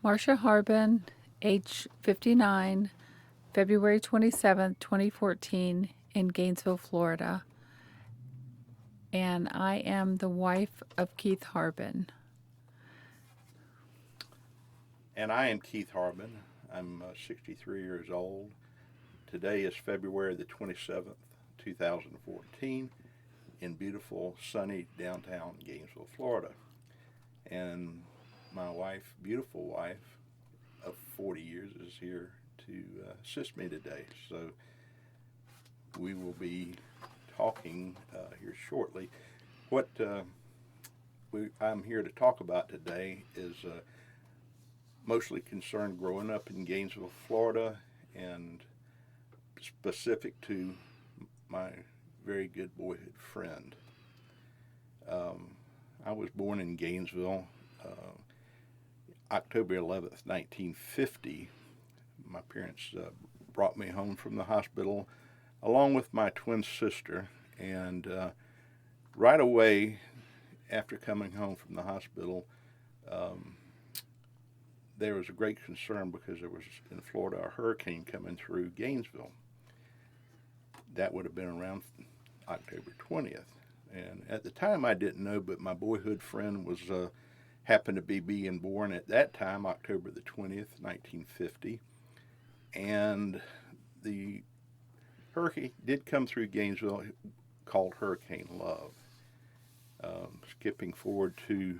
Marsha Harben, age 59, February 27th, 2014, in Gainesville, Florida. And I am the wife of Keith Harben. And I am Keith Harben. I'm 63 years old. Today is February the 27th, 2014, in beautiful, sunny downtown Gainesville, Florida. And my wife, beautiful wife of 40 years, is here to assist me today. So we will be talking here shortly. What I'm here to talk about today is mostly concerned growing up in Gainesville, Florida, and specific to my very good boyhood friend. I was born in Gainesville, October 11th, 1950. My parents brought me home from the hospital along with my twin sister, and right away after coming home from the hospital, um, there was a great concern because there was in Florida a hurricane coming through Gainesville. That would have been around October 20th. And at the time I didn't know, but my boyhood friend was happened to be being born at that time, October the 20th, 1950. And the hurricane did come through Gainesville called Hurricane Love. Skipping forward to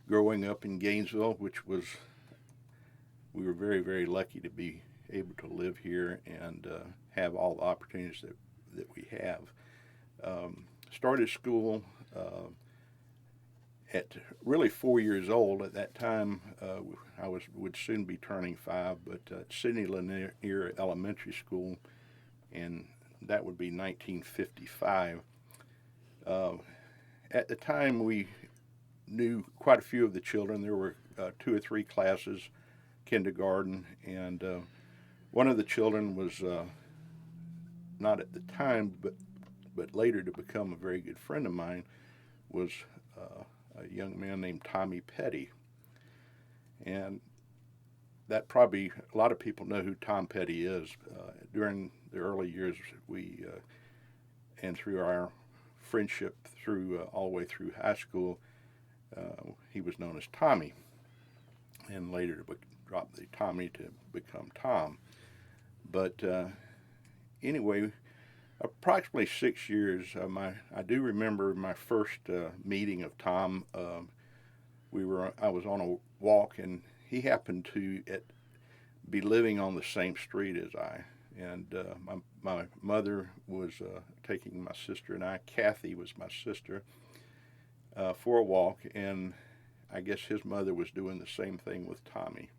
growing up in Gainesville, which was, we were very, very lucky to be able to live here and have all the opportunities that we have. Started school at really 4 years old. At that time, I would soon be turning 5, but at Sidney Lanier Elementary School, and that would be 1955. At the time, we knew quite a few of the children. There were 2 or 3 classes, kindergarten, and one of the children was not at the time, but later to become a very good friend of mine, was a young man named Tommy Petty. And that probably, a lot of people know who Tom Petty is. During the early years, we, and through our friendship through all the way through high school, he was known as Tommy, and later to drop the Tommy to become Tom. But anyway, approximately 6 years. I do remember my first meeting of Tom. I was on a walk, and he happened to be living on the same street as I. And my mother was taking my sister and I. Kathy was my sister, for a walk, and I guess his mother was doing the same thing with Tommy.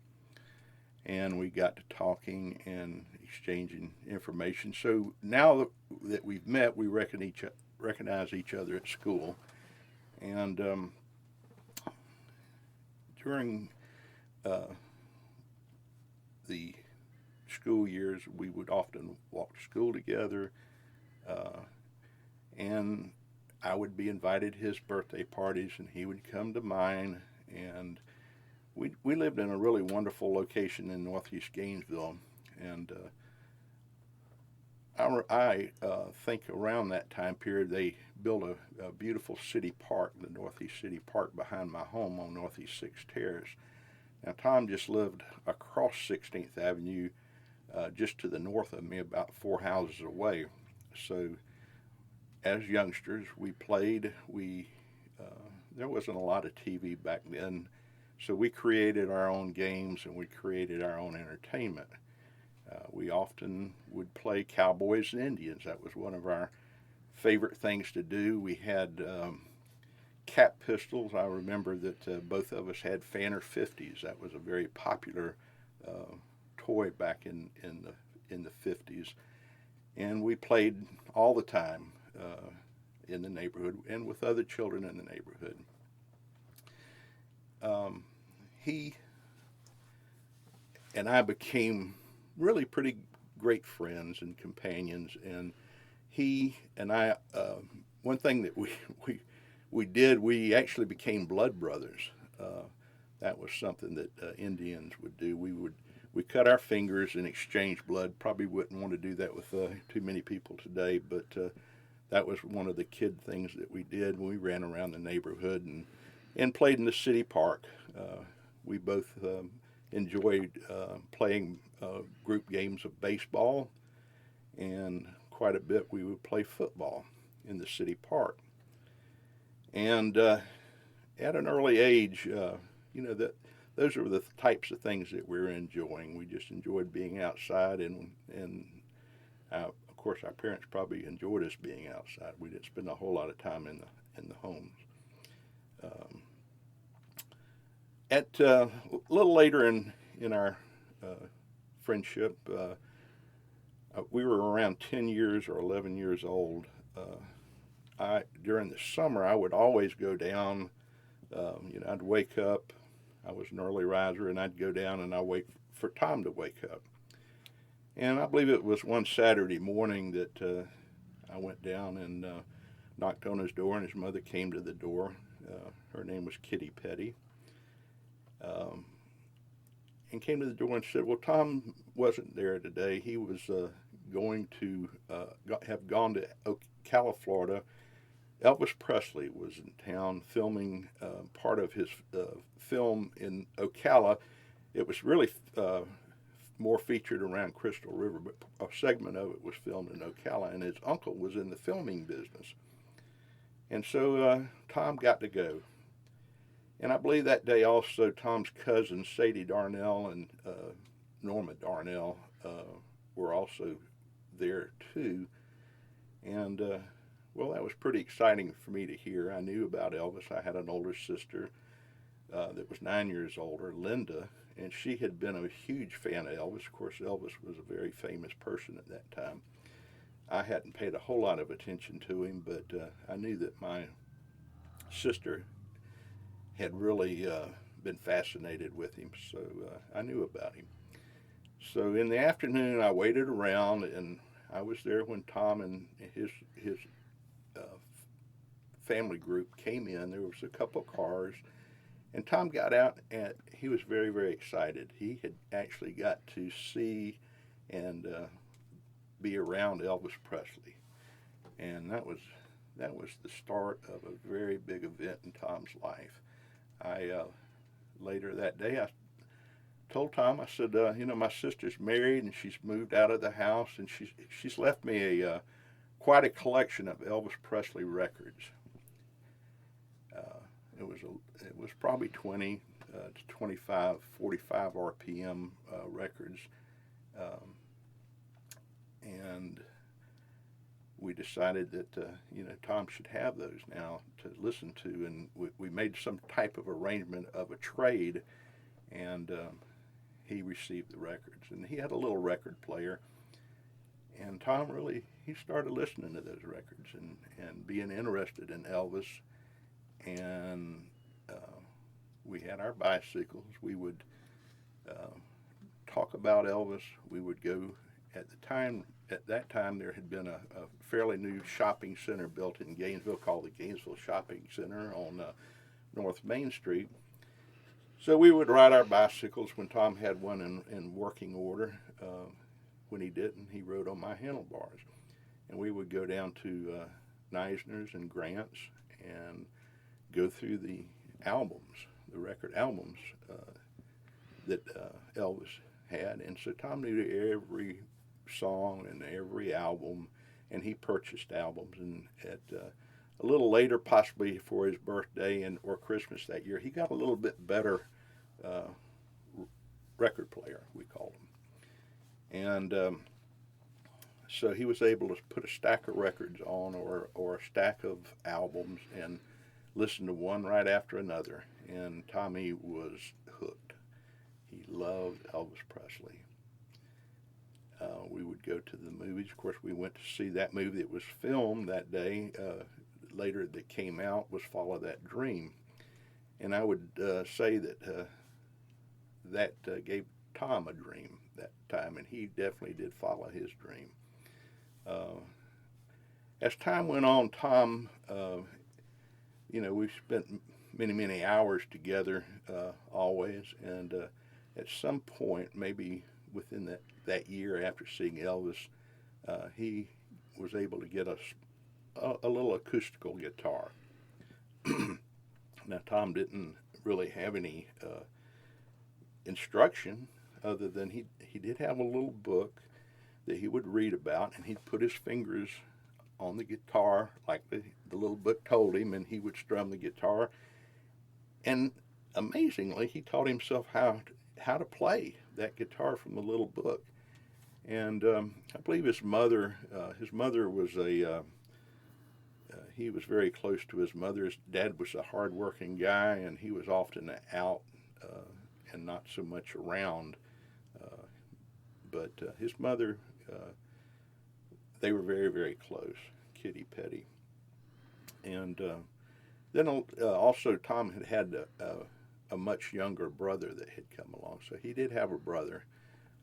And we got to talking and exchanging information. So now that we've met, we recognize each other at school. And during the school years, we would often walk to school together, and I would be invited to his birthday parties, and he would come to mine. And we lived in a really wonderful location in northeast Gainesville, and I think around that time period they built a beautiful city park, the Northeast City Park, behind my home on Northeast 6th Terrace. Now Tom just lived across 16th Avenue, just to the north of me, about 4 houses away. So as youngsters, we played. There wasn't a lot of TV back then, so we created our own games and we created our own entertainment. We often would play cowboys and Indians. That was one of our favorite things to do. We had cap pistols. I remember that both of us had Fanner 50s. That was a very popular toy back in the 50s. And we played all the time in the neighborhood and with other children in the neighborhood. He and I became really pretty great friends and companions. And he and I, one thing that we did, we actually became blood brothers. that was something that Indians would do. We cut our fingers and exchange blood. Probably wouldn't want to do that with too many people today, but that was one of the kid things that we did. We ran around the neighborhood and played in the city park. We both enjoyed playing group games of baseball, and quite a bit we would play football in the city park. And at an early age, those are the types of things that we were enjoying. We just enjoyed being outside, and of course our parents probably enjoyed us being outside. We didn't spend a whole lot of time in the homes. At a little later in our friendship, we were around 10 years or 11 years old. During the summer, I would always go down. I'd wake up. I was an early riser, and I'd go down and I'd wait for Tom to wake up. And I believe it was one Saturday morning that I went down and knocked on his door, and his mother came to the door. Her name was Kitty Petty. And came to the door and said, well, Tom wasn't there today. He was going to have gone to Ocala, Florida. Elvis Presley was in town filming part of his film in Ocala. It was really more featured around Crystal River, but a segment of it was filmed in Ocala, and his uncle was in the filming business. And so Tom got to go. And I believe that day also Tom's cousins, Sadie Darnell and Norma Darnell, were also there too. And well, that was pretty exciting for me to hear. I knew about Elvis. I had an older sister that was 9 years older, Linda, and she had been a huge fan of Elvis. Of course, Elvis was a very famous person at that time. I hadn't paid a whole lot of attention to him, but I knew that my sister had really been fascinated with him, so I knew about him. So in the afternoon, I waited around, and I was there when Tom and his family group came in. There was a couple of cars, and Tom got out, and he was very, very excited. He had actually got to see and be around Elvis Presley, and that was the start of a very big event in Tom's life. Later that day, I told Tom, I said, my sister's married and she's moved out of the house, and she's left me quite a collection of Elvis Presley records. It was probably 20 to 25, 45 RPM records, and we decided that Tom should have those now to listen to, and we made some type of arrangement of a trade, and he received the records, and he had a little record player, and Tom he started listening to those records and being interested in Elvis, and we had our bicycles. We would talk about Elvis. We would go at that time there had been a fairly new shopping center built in Gainesville called the Gainesville Shopping Center on North Main Street. So we would ride our bicycles when Tom had one in working order. When he didn't, he rode on my handlebars. And we would go down to Neisner's and Grant's and go through the record albums that Elvis had. And so Tom knew every song and every album, and he purchased albums. And at a little later, possibly for his birthday or Christmas that year, he got a little bit better record player, we called him. And so he was able to put a stack of records on or a stack of albums and listen to one right after another. And Tommy was hooked. He loved Elvis Presley. We would go to the movies. Of course, we went to see that movie that was filmed that day. Later that came out was Follow That Dream. And I would say that that gave Tom a dream that time, and he definitely did follow his dream. As time went on, Tom, we spent many, many hours together always. And at some point, maybe within that year after seeing Elvis, he was able to get us a little acoustical guitar. Now, Tom didn't really have any instruction other than he did have a little book that he would read about, and he'd put his fingers on the guitar like the little book told him, and he would strum the guitar. And amazingly, he taught himself how to play that guitar from the little book. And I believe his mother was he was very close to his mother. His dad was a hard-working guy, and he was often out and not so much around. But his mother, they were very, very close, Kitty Petty. And then also Tom had a much younger brother that had come along, so he did have a brother.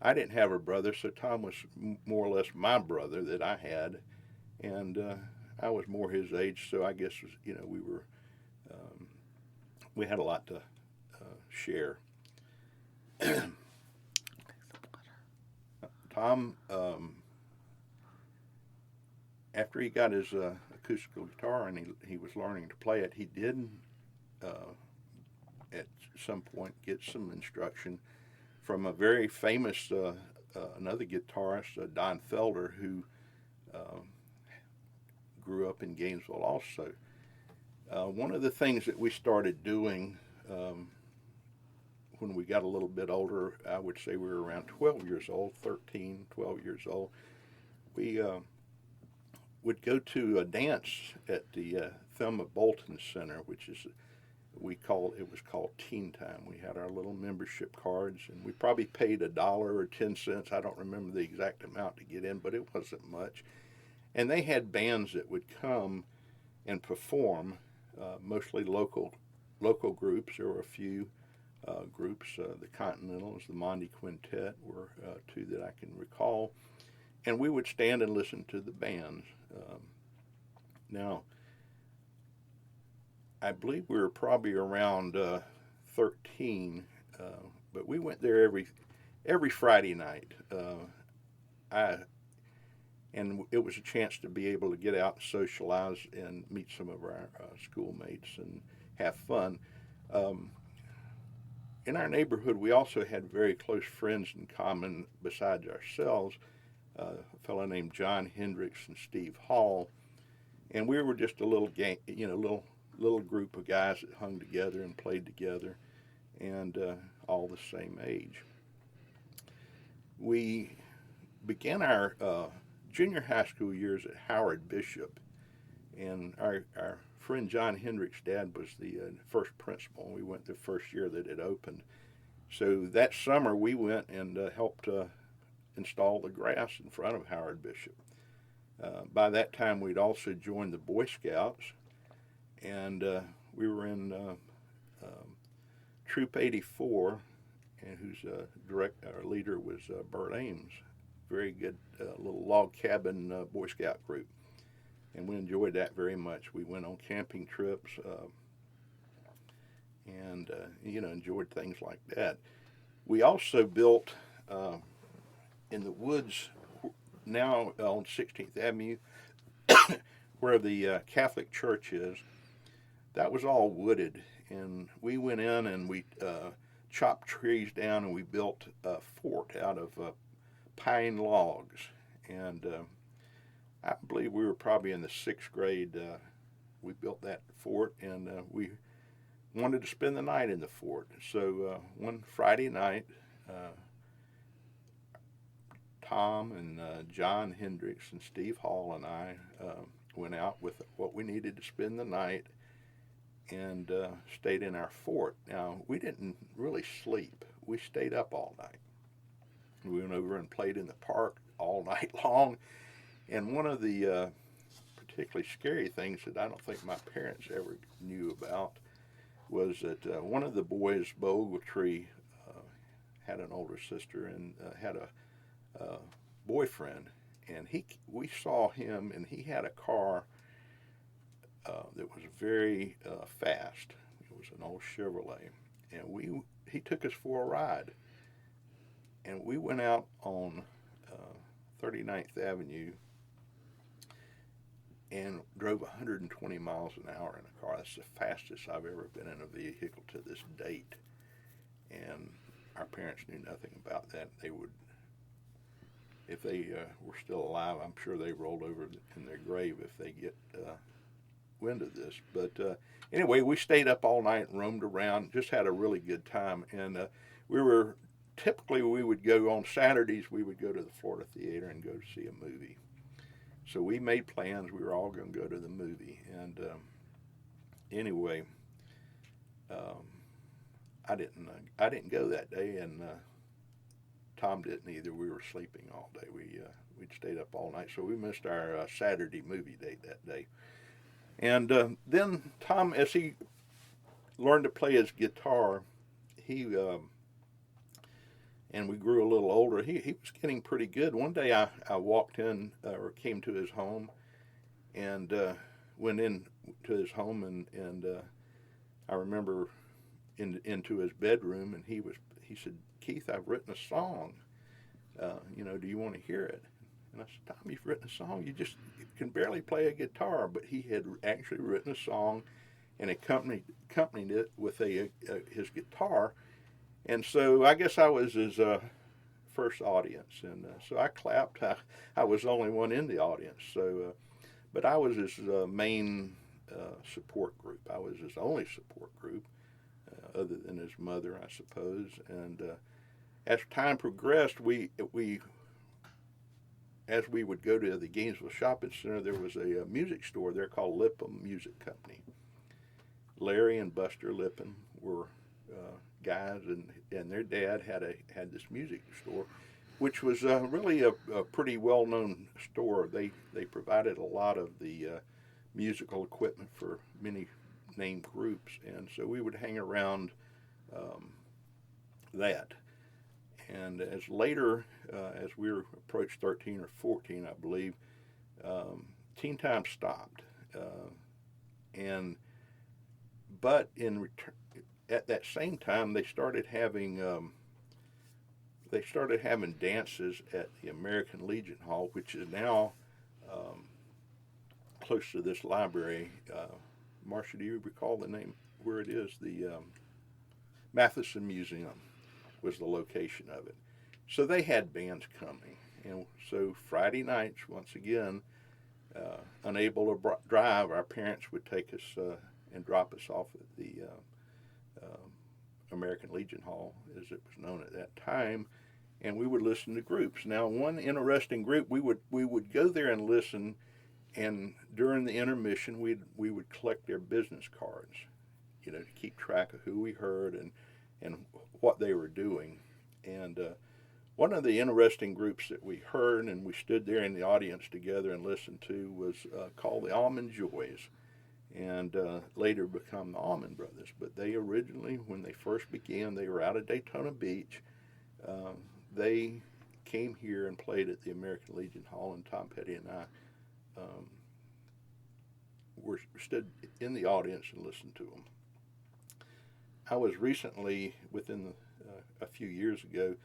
I didn't have a brother, so Tom was more or less my brother that I had, and I was more his age, so I guess we had a lot to share. Tom, after he got his acoustical guitar and he was learning to play it, he did at some point get some instruction from a very famous another guitarist, Don Felder, who grew up in Gainesville also. One of the things that we started doing when we got a little bit older, I would say we were around 12 years old, 13, 12 years old, we would go to a dance at the Thelma Bolton Center, which is it was called Teen Time. We had our little membership cards, and we probably paid $1 or 10 cents. I don't remember the exact amount to get in, but it wasn't much. And they had bands that would come and perform, mostly local groups. There were a few groups. The Continentals, the Monty Quintet were two that I can recall. And we would stand and listen to the bands. Now, I believe we were probably around 13, but we went there every Friday night. And it was a chance to be able to get out and socialize and meet some of our schoolmates and have fun. In our neighborhood, we also had very close friends in common besides ourselves, a fellow named John Hendricks and Steve Hall, and we were just a little gang, little group of guys that hung together and played together, and all the same age. We began our junior high school years at Howard Bishop, and our friend John Hendricks' dad was the first principal, and we went the first year that it opened. So that summer we went and helped install the grass in front of Howard Bishop. By that time we'd also joined the Boy Scouts, and we were in Troop 84, and whose our leader was Bert Ames. Very good little log cabin Boy Scout group, and we enjoyed that very much. We went on camping trips and enjoyed things like that. We also built in the woods now on 16th Avenue where the Catholic church is. That was all wooded, and we went in and we chopped trees down, and we built a fort out of pine logs. And I believe we were probably in the 6th grade. We built that fort, and we wanted to spend the night in the fort. So one Friday night, Tom and John Hendricks and Steve Hall and I went out with what we needed to spend the night and stayed in our fort. Now, we didn't really sleep. We stayed up all night. We went over and played in the park all night long. And one of the particularly scary things that I don't think my parents ever knew about was that one of the boys, Bo Ogletree, had an older sister and had a boyfriend, and we saw him, and he had a car that was very fast. It was an old Chevrolet, and he took us for a ride, and we went out on 39th Avenue and drove 120 miles an hour in a car. That's the fastest I've ever been in a vehicle to this date. And our parents knew nothing about that. They would, if they were still alive, I'm sure they rolled over in their grave if they get wind of this. But anyway, we stayed up all night, roamed around, just had a really good time. And typically we would go on Saturdays, we would go to the Florida Theater and go to see a movie. So we made plans. We were all going to go to the movie. And anyway, I didn't go that day, and Tom didn't either. We were sleeping all day. We'd stayed up all night, so we missed our Saturday movie date that day. And then Tom, as he learned to play his guitar, and we grew a little older, he was getting pretty good. One day I walked in, or came to his home, and went in to his home, and I remember into his bedroom, and he said, "Keith, I've written a song. Do you want to hear it?" And I said, "Tom, you've written a song? You can barely play a guitar." But he had actually written a song, and accompanied it with his guitar. And so I guess I was his first audience, and so I clapped. I was the only one in the audience, so but I was his main support group. I was his only support group, other than his mother, I suppose. And as time progressed, as we would go to the Gainesville Shopping Center, there was a music store there called Lippum Music Company. Larry and Buster Lippum were guys, and their dad had this music store, which was really a pretty well-known store. They provided a lot of the musical equipment for many named groups, and so we would hang around that. And as later, as we were approached 13 or 14, I believe, Teen Time stopped, but in return, at that same time, they started having dances at the American Legion Hall, which is now close to this library. Marsha, do you recall the name where it is? The Matheson Museum was the location of it. So they had bands coming, and so Friday nights, once again, unable to drive, our parents would take us and drop us off at the American Legion Hall, as it was known at that time, and we would listen to groups. Now, one interesting group, we would go there and listen, and during the intermission, we would collect their business cards, to keep track of who we heard and what they were doing. And one of the interesting groups that we heard, and we stood there in the audience together and listened to, was called the Almond Joys, and later become the Allman Brothers. But they originally, when they first began, they were out of Daytona Beach. They came here and played at the American Legion Hall, and Tom Petty and I stood in the audience and listened to them. I was recently, within a few years ago,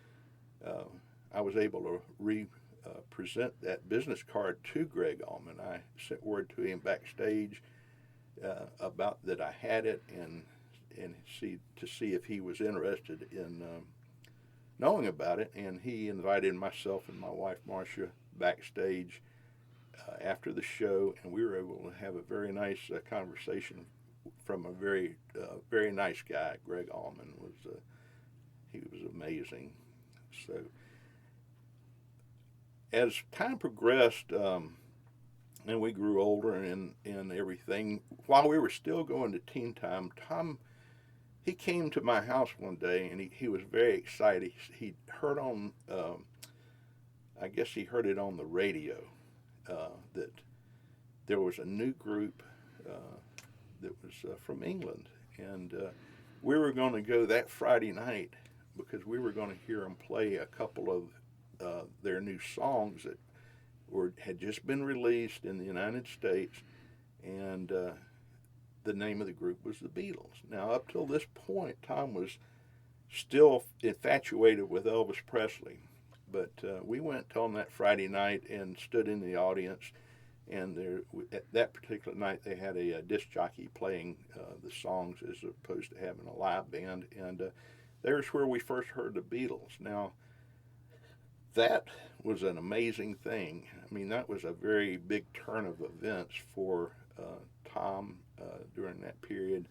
I was able to present that business card to Greg Allman. I sent word to him backstage about that I had it, and see if he was interested in knowing about it. And he invited myself and my wife Marsha backstage after the show, and we were able to have a very nice conversation from a very very nice guy. Greg Allman he was amazing. So as time progressed, and we grew older and everything, while we were still going to Teen Time, Tom, he came to my house one day, and he was very excited. He heard on, I guess he heard it on the radio, that there was a new group that was from England, and we were going to go that Friday night because we were going to hear them play a couple of their new songs that had just been released in the United States, and the name of the group was the Beatles. Now, up till this point, Tom was still infatuated with Elvis Presley. But we went on that Friday night and stood in the audience, and at that particular night they had a disc jockey playing the songs as opposed to having a live band, and there's where we first heard the Beatles. Now, that was an amazing thing. I mean, that was a very big turn of events for Tom during that period.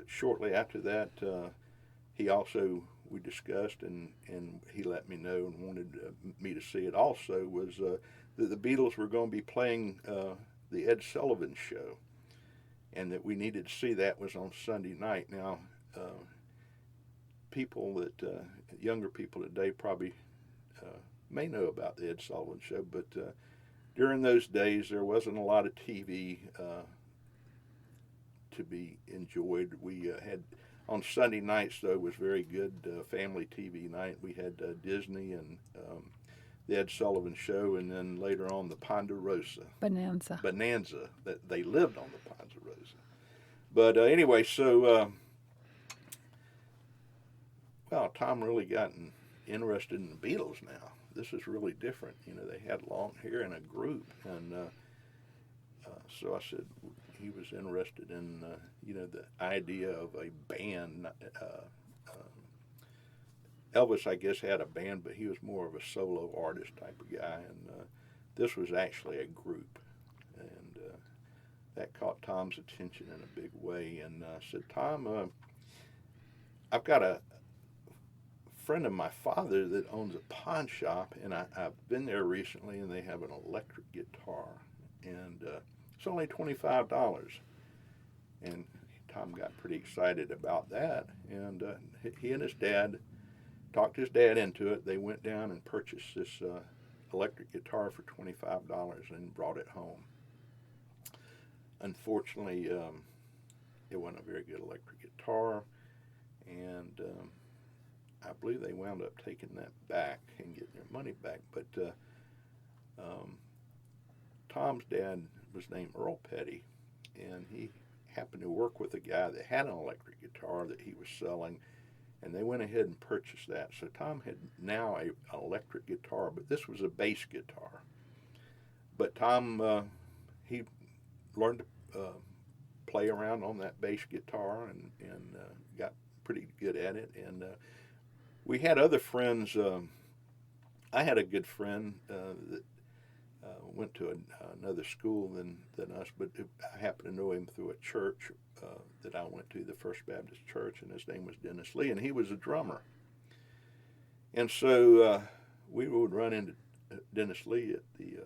Shortly after that, he also, we discussed, and he let me know and wanted me to see it also, was that the Beatles were going to be playing the Ed Sullivan Show, and that we needed to see that was on Sunday night. Now, people that, younger people today probably may know about the Ed Sullivan Show, but during those days there wasn't a lot of TV to be enjoyed. We had, on Sunday nights, though, was very good family TV night. We had Disney and the Ed Sullivan Show, and then later on the Ponderosa. Bonanza, that they lived on the Ponderosa. But anyway, so, well, Tom really gotten interested in the Beatles now. This is really different. You know, they had long hair in a group, and so I said he was interested in, you know, the idea of a band. Elvis, I guess, had a band, but he was more of a solo artist type of guy, and this was actually a group, and that caught Tom's attention in a big way. And I said, Tom, I've got a friend of my father that owns a pawn shop, and I've been there recently, and they have an electric guitar, and it's only $25. And Tom got pretty excited about that, and he and his dad talked his dad into it. They went down and purchased this electric guitar for $25 and brought it home. Unfortunately, it wasn't a very good electric guitar, and I believe they wound up taking that back and getting their money back. But Tom's dad was named Earl Petty, and he happened to work with a guy that had an electric guitar that he was selling, and they went ahead and purchased that. So Tom had now an electric guitar, but this was a bass guitar. But Tom, he learned to play around on that bass guitar and got pretty good at it. And we had other friends. I had a good friend that went to another school than us, but I happened to know him through a church that I went to, the First Baptist Church, and his name was Dennis Lee, and he was a drummer. And so we would run into Dennis Lee at the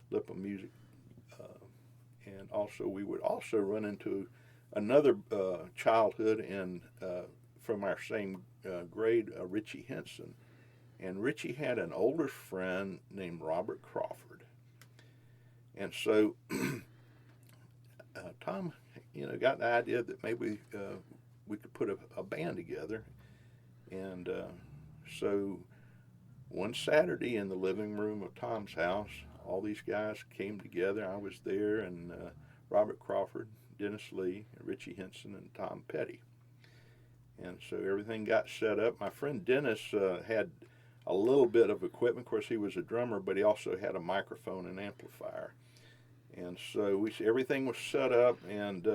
Lipa Music, and also we would also run into another childhood and from our same grade, Richie Henson. And Richie had an older friend named Robert Crawford. And so Tom, you know, got the idea that maybe we could put a band together. And so one Saturday in the living room of Tom's house, all these guys came together. I was there, and Robert Crawford, Dennis Lee, Richie Henson, and Tom Petty. And so everything got set up. My friend Dennis had a little bit of equipment. Of course, he was a drummer, but he also had a microphone and amplifier. And so everything was set up, and,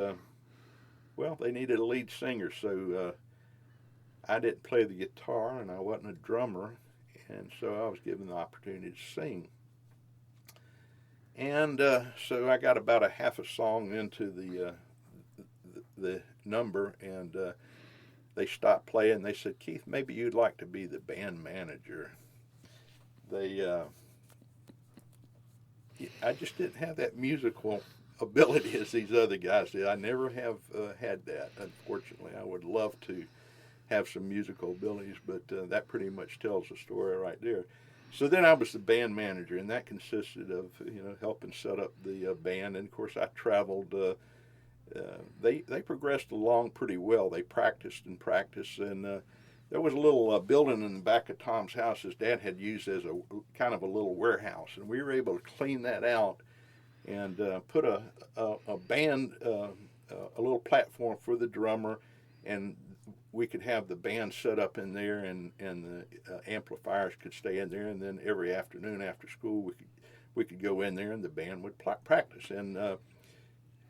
well, they needed a lead singer. So I didn't play the guitar, and I wasn't a drummer, and so I was given the opportunity to sing. And so I got about a half a song into the number, and they stopped playing. They said, Keith, maybe you'd like to be the band manager. I just didn't have that musical ability as these other guys did. I never have had that, unfortunately. I would love to have some musical abilities, but that pretty much tells the story right there. So then I was the band manager, and that consisted of, you know, helping set up the band. And of course, I traveled. They progressed along pretty well. They practiced, and there was a little building in the back of Tom's house his dad had used as a kind of a little warehouse, and we were able to clean that out and put a band, a little platform for the drummer, and we could have the band set up in there, and the amplifiers could stay in there, and then every afternoon after school we could go in there and the band would practice. And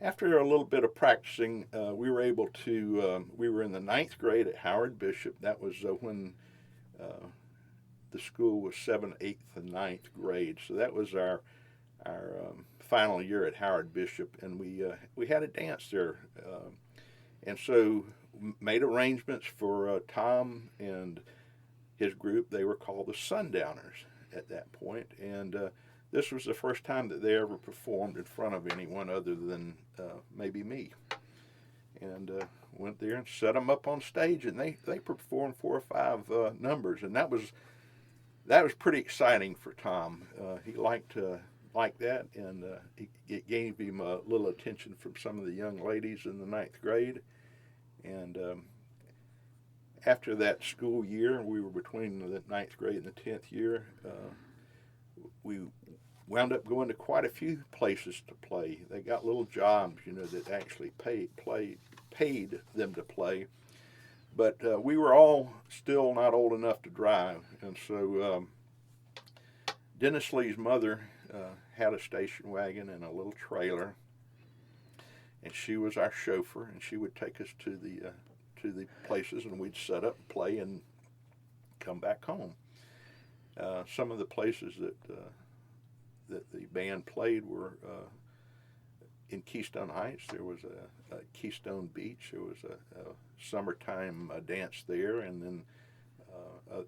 after a little bit of practicing, we were able to. We were in the ninth grade at Howard Bishop. That was when the school was 7th, 8th, and ninth grade. So that was our final year at Howard Bishop, and we had a dance there, and so made arrangements for Tom and his group. They were called the Sundowners at that point, and this was the first time that they ever performed in front of anyone other than maybe me. And went there and set them up on stage, and they performed 4 or 5 numbers, and that was pretty exciting for Tom. He liked that, and it gave him a little attention from some of the young ladies in the ninth grade. And after that school year, we were between the ninth grade and the 10th year, we wound up going to quite a few places to play. They got little jobs, that actually paid them to play. But we were all still not old enough to drive, and so Dennis Lee's mother had a station wagon and a little trailer, and she was our chauffeur, and she would take us to the places, and we'd set up and play and come back home. Some of the places that the band played were in Keystone Heights. There was a Keystone Beach. There was a summertime dance there, and then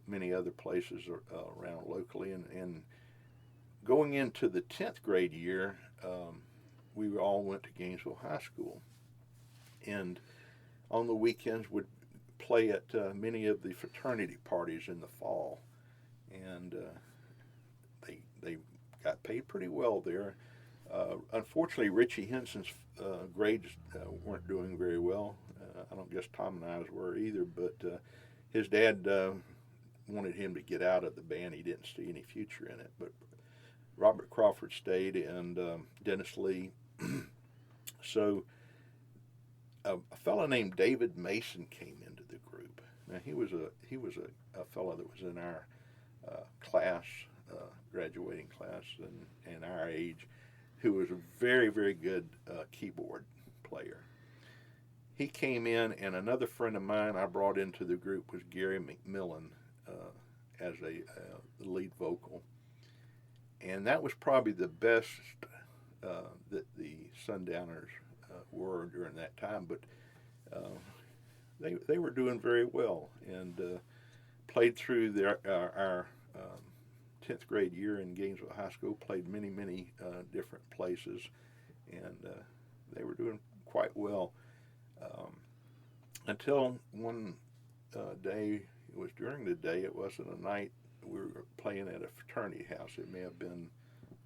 many other places around locally. And going into the 10th grade year, we all went to Gainesville High School, and on the weekends would play at many of the fraternity parties in the fall, and they got paid pretty well there. Unfortunately, Richie Henson's grades weren't doing very well. I don't guess Tom and I's were either, but his dad wanted him to get out of the band. He didn't see any future in it. But Robert Crawford stayed, and Dennis Lee. So a fellow named David Mason came into the group. Now he was a fellow that was in our class, graduating class, and our age, who was a very, very good keyboard player. He came in, and another friend of mine I brought into the group was Gary McMillan as a lead vocal. And that was probably the best that the Sundowners were during that time, but they were doing very well, and played through our 10th grade year in Gainesville High School, played many different places, and they were doing quite well until one day. It was during the day, it wasn't a night. We were playing at a fraternity house. It may have been,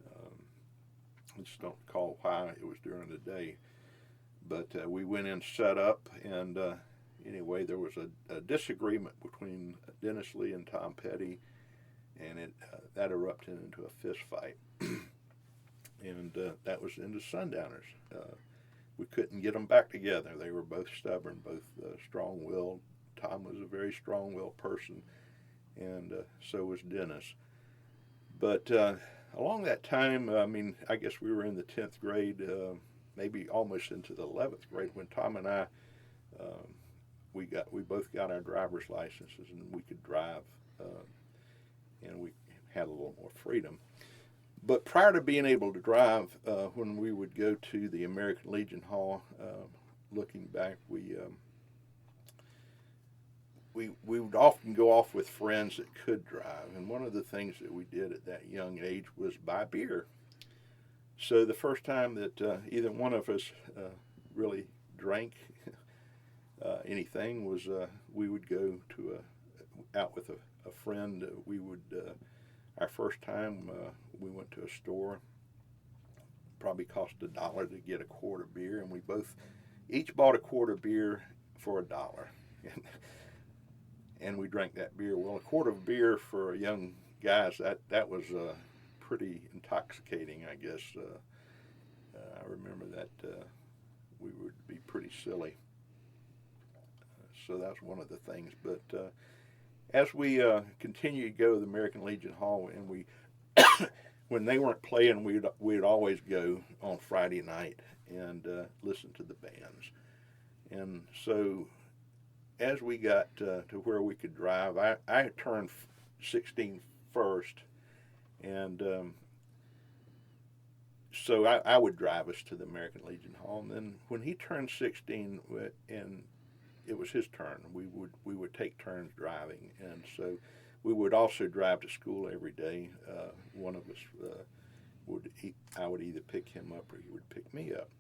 I just don't recall why it was during the day, but we went in, set up, and anyway, there was a disagreement between Dennis Lee and Tom Petty, and that erupted into a fist fight, and that was into Sundowners. We couldn't get them back together. They were both stubborn, both strong-willed. Tom was a very strong-willed person, and so was Dennis. But along that time, I guess we were in the 10th grade, maybe almost into the 11th grade, when Tom and I, we both got our driver's licenses, and we could drive, and we had a little more freedom. But prior to being able to drive, when we would go to the American Legion Hall, looking back, we would often go off with friends that could drive, and one of the things that we did at that young age was buy beer. So the first time that either one of us really drank anything was we would go to out with a friend. We would our first time we went to a store. Probably cost $1 to get a quart of beer, and we each bought a quart of beer for $1. And we drank that beer. Well, a quart of beer for young guys, that was pretty intoxicating, I guess. I remember that we would be pretty silly. So that's one of the things. But as we continue to go to the American Legion Hall, and we, when they weren't playing, we'd always go on Friday night and listen to the bands. And so as we got to where we could drive, I turned 16 first, and so I would drive us to the American Legion Hall. And then when he turned 16, and it was his turn, we would take turns driving, and so we would also drive to school every day. One of us I would either pick him up or he would pick me up.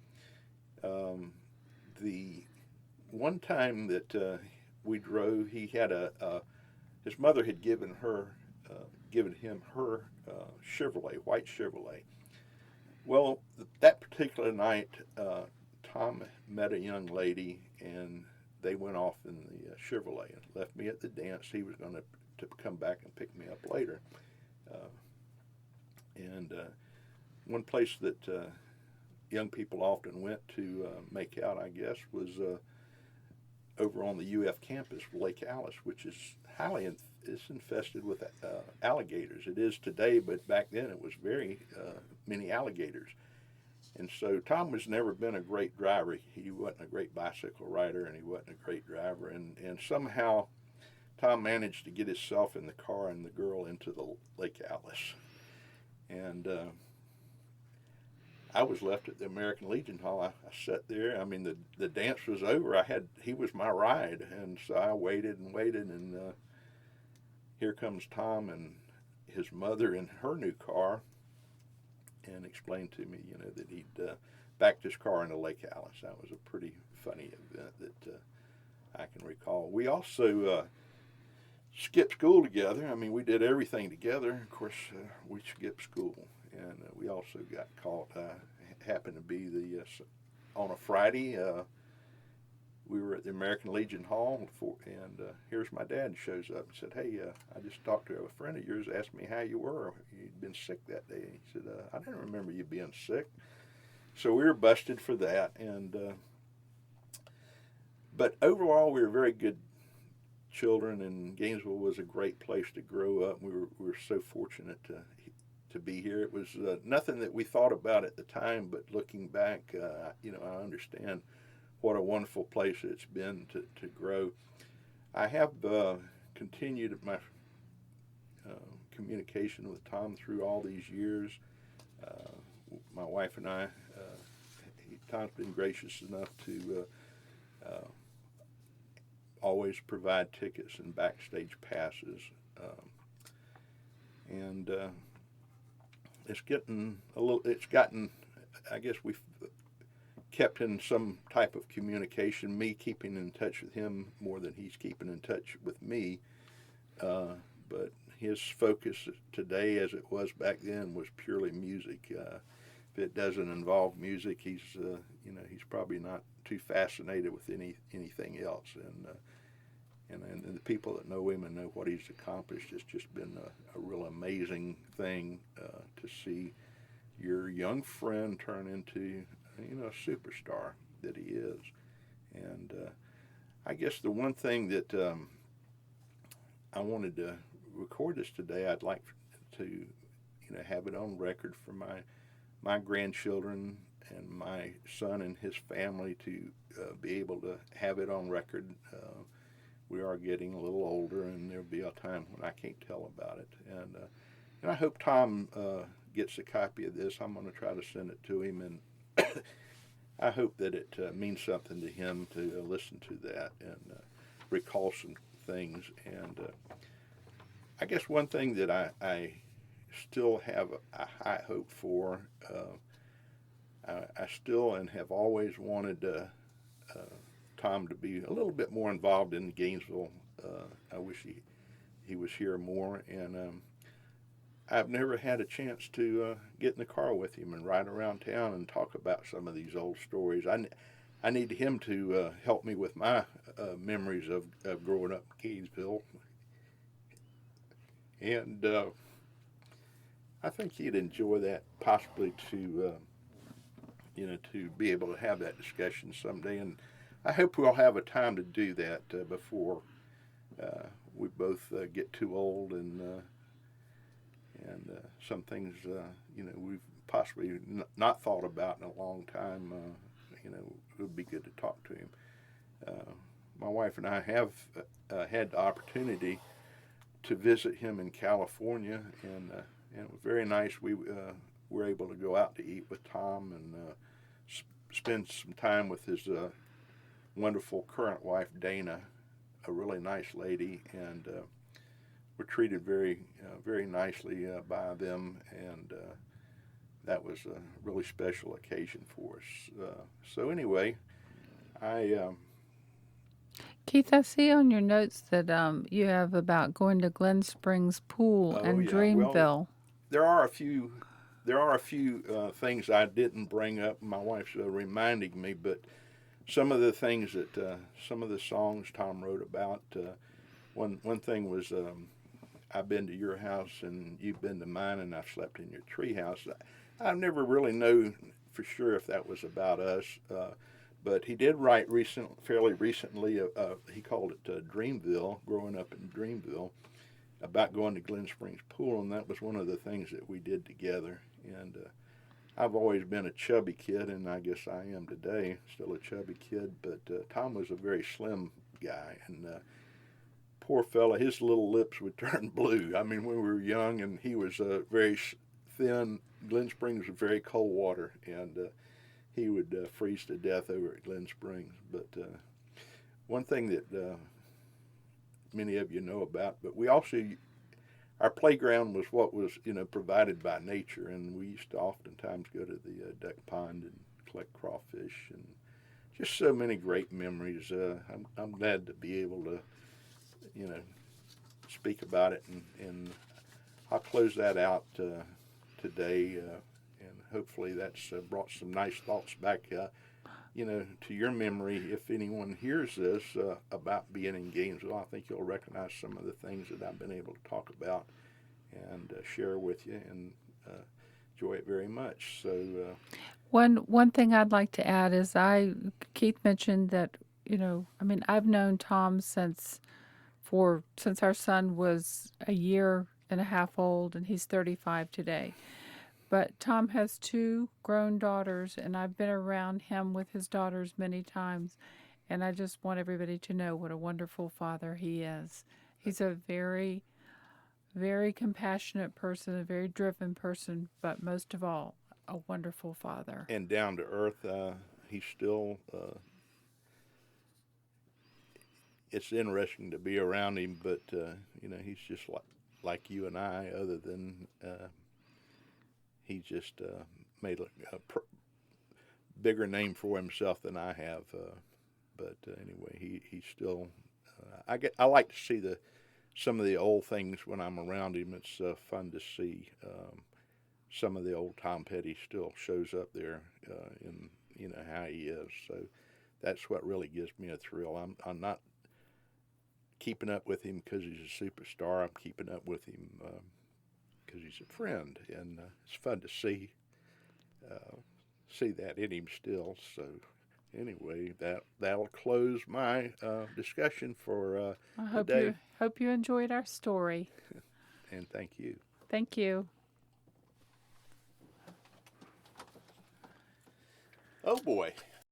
The one time that we drove, he had his mother had given him her Chevrolet, white Chevrolet. Well, that particular night, Tom met a young lady, and they went off in the Chevrolet and left me at the dance. He was going to come back and pick me up later. And one place that young people often went to make out, I guess, was over on the UF campus, Lake Alice, which is it's infested with alligators. It is today, but back then it was very many alligators. And so Tom has never been a great driver. He wasn't a great bicycle rider, and he wasn't a great driver. And somehow Tom managed to get himself in the car and the girl into the Lake Alice. And I was left at the American Legion Hall. I sat there. I mean, the dance was over. He was my ride, and so I waited and waited, and here comes Tom and his mother in her new car, and explained to me, that he'd backed his car into Lake Alice. That was a pretty funny event that I can recall. We also skipped school together. I mean, we did everything together. Of course, we skipped school, and we also got caught. Happened to be on a Friday. We were at the American Legion Hall, and here's my dad shows up and said, "Hey, I just talked to a friend of yours, asked me how you were. You'd been sick that day." He said, "I didn't remember you being sick." So we were busted for that, and but overall, we were very good children, and Gainesville was a great place to grow up. We were so fortunate to be here. It was nothing that we thought about at the time, but looking back, I understand what a wonderful place it's been to grow. I have continued my communication with Tom through all these years. My wife and I, Tom's been gracious enough to always provide tickets and backstage passes. And it's gotten, I guess we've kept in some type of communication, me keeping in touch with him more than he's keeping in touch with me. But his focus today, as it was back then, was purely music. If it doesn't involve music, he's probably not too fascinated with anything else. And the people that know him and know what he's accomplished, it's just been a real amazing thing to see your young friend turn into a superstar that he is. And I guess the one thing that I wanted to record this today, I'd like to have it on record for my grandchildren and my son and his family to be able to have it on record. We are getting a little older, and there'll be a time when I can't tell about it. And I hope Tom gets a copy of this. I'm going to try to send it to him, and I hope that it means something to him to listen to that and recall some things. And I guess one thing that I still have a high hope for, I still and have always wanted Tom to be a little bit more involved in Gainesville. I wish he was here more, and I've never had a chance to get in the car with him and ride around town and talk about some of these old stories. I need him to help me with my memories of growing up in Gainesville, and I think he'd enjoy that, possibly to to be able to have that discussion someday. And I hope we'll have a time to do that before we both get too old and some things we've possibly not thought about in a long time. It would be good to talk to him. My wife and I have had the opportunity to visit him in California, and it was very nice. We were able to go out to eat with Tom and spend some time with his wonderful current wife, Dana, a really nice lady, and were treated very, very nicely by them, and that was a really special occasion for us. So anyway, Keith, I see on your notes that you have about going to Glen Springs Pool and yeah. Well, Dreamville. there are a few things I didn't bring up. My wife's reminding me, but some of the things that some of the songs Tom wrote about. One thing was I've been to your house and you've been to mine, and I've slept in your tree house. I've never really known for sure if that was about us, but he did write fairly recently. He called it Dreamville, growing up in Dreamville, about going to Glen Springs Pool, and that was one of the things that we did together. And I've always been a chubby kid, and I guess I am today, still a chubby kid. But Tom was a very slim guy, and poor fella, his little lips would turn blue. I mean, when we were young, and he was very thin. Glen Springs was very cold water, and he would freeze to death over at Glen Springs. But one thing that many of you know about, but we also, our playground was what was provided by nature, and we used to oftentimes go to the duck pond and collect crawfish, and just so many great memories. I'm glad to be able to speak about it, and I'll close that out today, and hopefully that's brought some nice thoughts back to your memory. If anyone hears this about being in Gainesville, I think you'll recognize some of the things that I've been able to talk about and share with you, and enjoy it very much. So One thing I'd like to add is Keith mentioned that I've known Tom since our son was a year and a half old, and he's 35 today. But Tom has 2 grown daughters, and I've been around him with his daughters many times, and I just want everybody to know what a wonderful father he is. He's a very, very compassionate person, a very driven person, but most of all, a wonderful father. And down to earth, he's still. It's interesting to be around him, but he's just like you and I, other than he just made a bigger name for himself than I have. But anyway, he's still. I like to see some of the old things when I'm around him. It's fun to see some of the old Tom Petty still shows up there in how he is. So that's what really gives me a thrill. I'm not keeping up with him because he's a superstar. I'm keeping up with him because he's a friend, and it's fun to see that in him still. So anyway, that'll close my discussion for today. Hope you enjoyed our story. And thank you. Thank you. Oh boy.